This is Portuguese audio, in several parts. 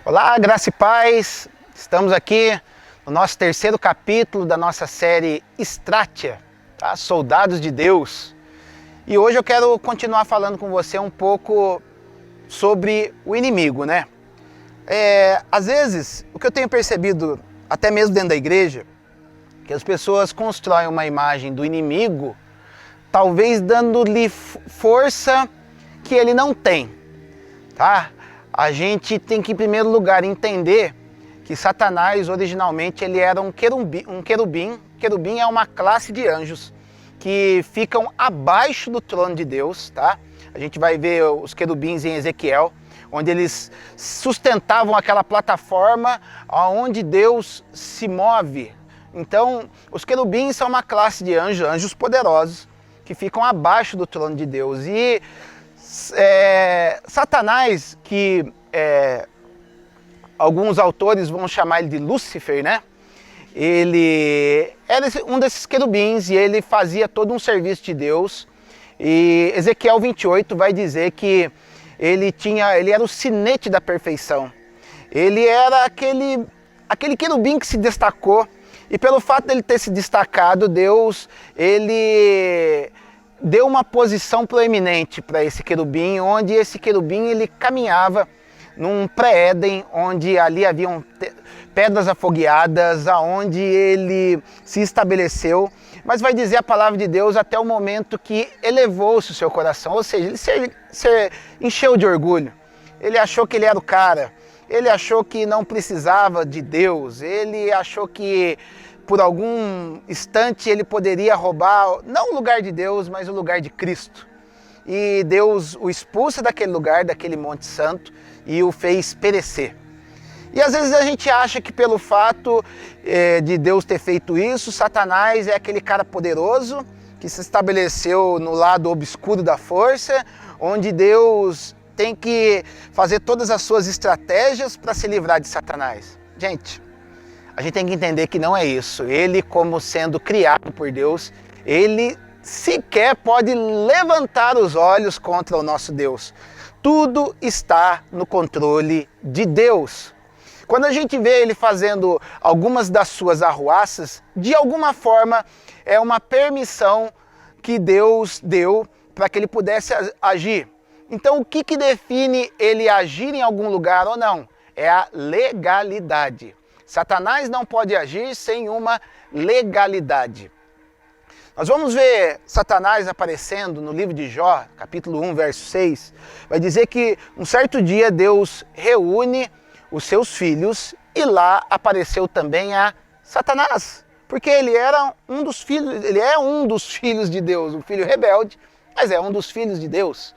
Olá, graça e paz. Estamos aqui no nosso terceiro capítulo da nossa série Stratia, tá? Soldados de Deus. E hoje eu quero continuar falando com você um pouco sobre o inimigo, né? Às vezes, o que eu tenho percebido, até mesmo dentro da igreja, que as pessoas constroem uma imagem do inimigo, talvez dando-lhe força que ele não tem, tá? A gente tem que, em primeiro lugar, entender que Satanás, originalmente, ele era um querubim. Querubim é uma classe de anjos que ficam abaixo do trono de Deus, tá? A gente vai ver os querubins em Ezequiel, onde eles sustentavam aquela plataforma onde Deus se move. Então, os querubins são uma classe de anjos, anjos poderosos, que ficam abaixo do trono de Deus. E Satanás, que alguns autores vão chamar ele de Lúcifer, né? Ele era um desses querubins e ele fazia todo um serviço de Deus. E Ezequiel 28 vai dizer que ele era o sinete da perfeição. Ele era aquele querubim que se destacou. E pelo fato dele ter se destacado, Deus, ele deu uma posição proeminente para esse querubim, onde esse querubim ele caminhava num pré-Éden, onde ali haviam pedras afogueadas, aonde ele se estabeleceu. Mas vai dizer a palavra de Deus até o momento que elevou-se o seu coração, ou seja, ele se encheu de orgulho. Ele achou que ele era o cara, ele achou que não precisava de Deus, ele achou que por algum instante ele poderia roubar, não o lugar de Deus, mas o lugar de Cristo. E Deus o expulsa daquele lugar, daquele Monte Santo, e o fez perecer. E às vezes a gente acha que pelo fato de Deus ter feito isso, Satanás é aquele cara poderoso que se estabeleceu no lado obscuro da força, onde Deus tem que fazer todas as suas estratégias para se livrar de Satanás. Gente, a gente tem que entender que não é isso. Ele, como sendo criado por Deus, ele sequer pode levantar os olhos contra o nosso Deus. Tudo está no controle de Deus. Quando a gente vê ele fazendo algumas das suas arruaças, de alguma forma é uma permissão que Deus deu para que ele pudesse agir. Então o que define ele agir em algum lugar ou não? É a legalidade. Satanás não pode agir sem uma legalidade. Nós vamos ver Satanás aparecendo no livro de Jó, capítulo 1, verso 6. Vai dizer que um certo dia Deus reúne os seus filhos e lá apareceu também a Satanás. Porque ele era um dos filhos, ele é um dos filhos de Deus, um filho rebelde, mas é um dos filhos de Deus.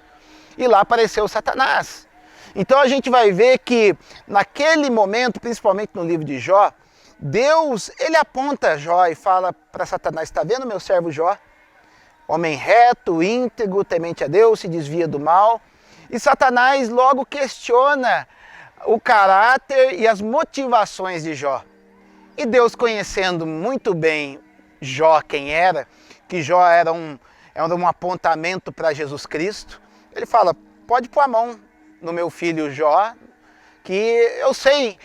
E lá apareceu Satanás. Então a gente vai ver que naquele momento, principalmente no livro de Jó, Deus, ele aponta Jó e fala para Satanás: está vendo meu servo Jó? Homem reto, íntegro, temente a Deus, se desvia do mal. E Satanás logo questiona o caráter e as motivações de Jó. E Deus, conhecendo muito bem Jó quem era, que Jó era um apontamento para Jesus Cristo, ele fala: pode pôr a mão no meu filho Jó, que eu sei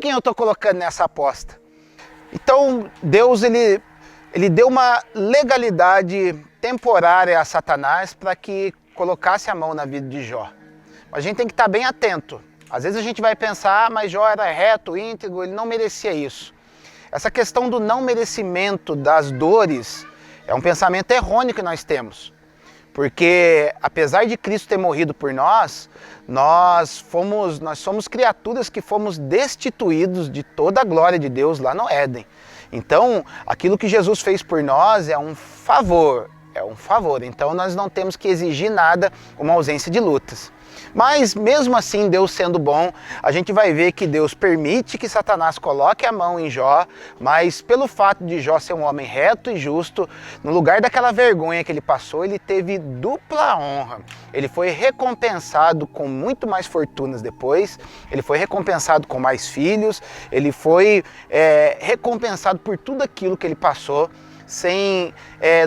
quem eu estou colocando nessa aposta. Então Deus ele deu uma legalidade temporária a Satanás para que colocasse a mão na vida de Jó. Mas a gente tem que estar bem atento. Às vezes a gente vai pensar: mas Jó era reto, íntegro, ele não merecia isso. Essa questão do não merecimento das dores é um pensamento errôneo que nós temos. Porque apesar de Cristo ter morrido por nós somos criaturas que fomos destituídos de toda a glória de Deus lá no Éden. Então, aquilo que Jesus fez por nós é um favor. Então nós não temos que exigir nada, uma ausência de lutas. Mas mesmo assim, Deus sendo bom, a gente vai ver que Deus permite que Satanás coloque a mão em Jó, mas pelo fato de Jó ser um homem reto e justo, no lugar daquela vergonha que ele passou, ele teve dupla honra. Ele foi recompensado com muito mais fortunas depois, ele foi recompensado com mais filhos, ele foi recompensado por tudo aquilo que ele passou, sem,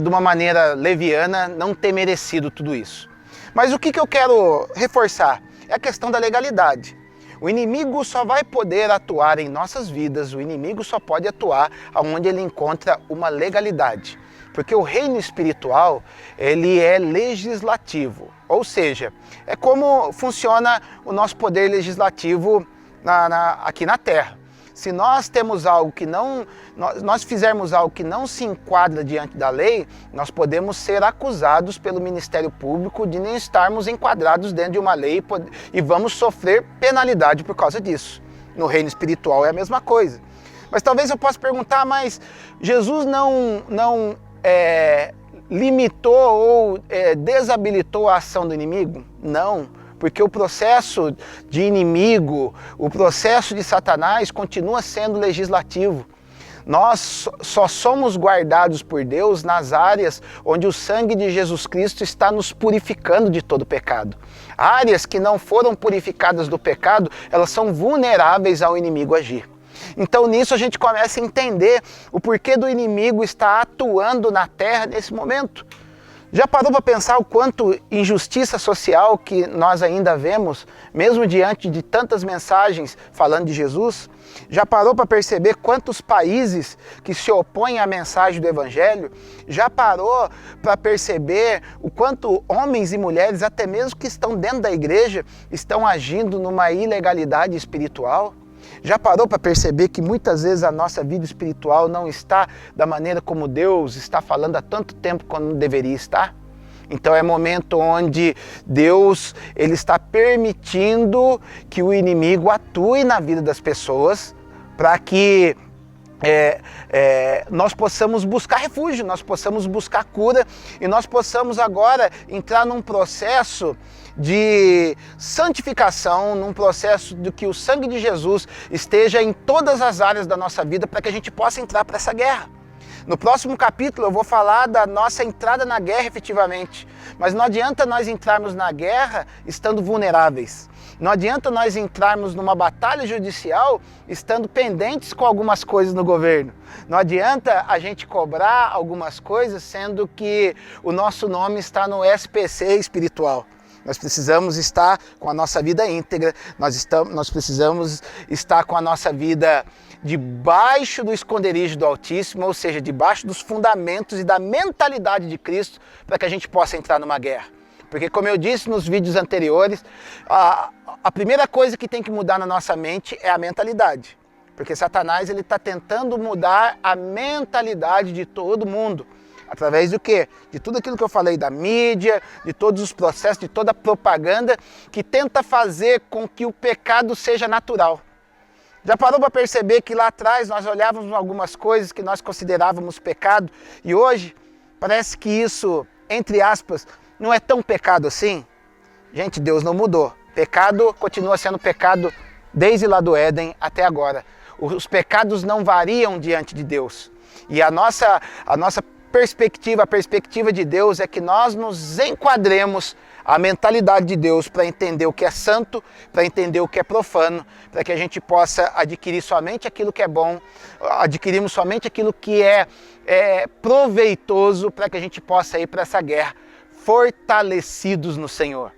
de uma maneira leviana, não ter merecido tudo isso. Mas o que eu quero reforçar é a questão da legalidade. O inimigo só vai poder atuar em nossas vidas, o inimigo só pode atuar onde ele encontra uma legalidade. Porque o reino espiritual, ele é legislativo, ou seja, é como funciona o nosso poder legislativo aqui na Terra. Se nós temos algo que nós fizermos algo que não se enquadra diante da lei, nós podemos ser acusados pelo Ministério Público de nem estarmos enquadrados dentro de uma lei e vamos sofrer penalidade por causa disso. No reino espiritual é a mesma coisa. Mas talvez eu possa perguntar, mas Jesus não limitou ou desabilitou a ação do inimigo? Não. Porque o processo de inimigo, o processo de Satanás continua sendo legislativo. Nós só somos guardados por Deus nas áreas onde o sangue de Jesus Cristo está nos purificando de todo pecado. Áreas que não foram purificadas do pecado, elas são vulneráveis ao inimigo agir. Então nisso a gente começa a entender o porquê do inimigo estar atuando na terra nesse momento. Já parou para pensar o quanto injustiça social que nós ainda vemos, mesmo diante de tantas mensagens falando de Jesus? Já parou para perceber quantos países que se opõem à mensagem do Evangelho? Já parou para perceber o quanto homens e mulheres, até mesmo que estão dentro da igreja, estão agindo numa ilegalidade espiritual? Já parou para perceber que muitas vezes a nossa vida espiritual não está da maneira como Deus está falando há tanto tempo quando deveria estar? Então é momento onde Deus ele está permitindo que o inimigo atue na vida das pessoas para que nós possamos buscar refúgio, nós possamos buscar cura e nós possamos agora entrar num processo de santificação, num processo de que o sangue de Jesus esteja em todas as áreas da nossa vida para que a gente possa entrar para essa guerra. No próximo capítulo eu vou falar da nossa entrada na guerra efetivamente, mas não adianta nós entrarmos na guerra estando vulneráveis. Não adianta nós entrarmos numa batalha judicial estando pendentes com algumas coisas no governo. Não adianta a gente cobrar algumas coisas sendo que o nosso nome está no SPC espiritual. Nós precisamos estar com a nossa vida íntegra, nós precisamos estar com a nossa vida debaixo do esconderijo do Altíssimo, ou seja, debaixo dos fundamentos e da mentalidade de Cristo, para que a gente possa entrar numa guerra. Porque, como eu disse nos vídeos anteriores, a primeira coisa que tem que mudar na nossa mente é a mentalidade. Porque Satanás ele está tentando mudar a mentalidade de todo mundo. Através do quê? De tudo aquilo que eu falei da mídia, de todos os processos, de toda a propaganda que tenta fazer com que o pecado seja natural. Já parou para perceber que lá atrás nós olhávamos algumas coisas que nós considerávamos pecado e hoje parece que isso, entre aspas, não é tão pecado assim? Gente, Deus não mudou. Pecado continua sendo pecado desde lá do Éden até agora. Os pecados não variam diante de Deus. E a nossa perspectiva, a perspectiva de Deus é que nós nos enquadremos a mentalidade de Deus para entender o que é santo, para entender o que é profano, para que a gente possa adquirir somente aquilo que é bom, adquirirmos somente aquilo que é proveitoso, para que a gente possa ir para essa guerra fortalecidos no Senhor.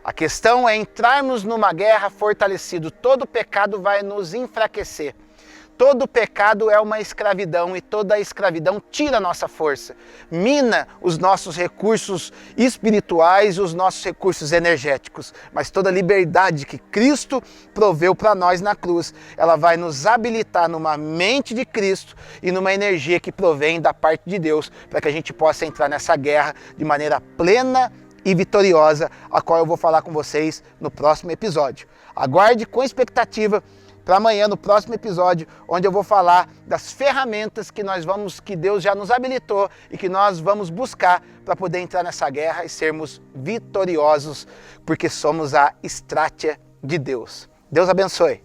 A questão é entrarmos numa guerra fortalecido. Todo pecado vai nos enfraquecer. Todo pecado é uma escravidão e toda escravidão tira a nossa força, mina os nossos recursos espirituais, os nossos recursos energéticos. Mas toda liberdade que Cristo proveu para nós na cruz, ela vai nos habilitar numa mente de Cristo e numa energia que provém da parte de Deus, para que a gente possa entrar nessa guerra de maneira plena e vitoriosa, a qual eu vou falar com vocês no próximo episódio. Aguarde com expectativa para amanhã, no próximo episódio, onde eu vou falar das ferramentas que Deus já nos habilitou e que nós vamos buscar para poder entrar nessa guerra e sermos vitoriosos, porque somos a Estrátia de Deus. Deus abençoe.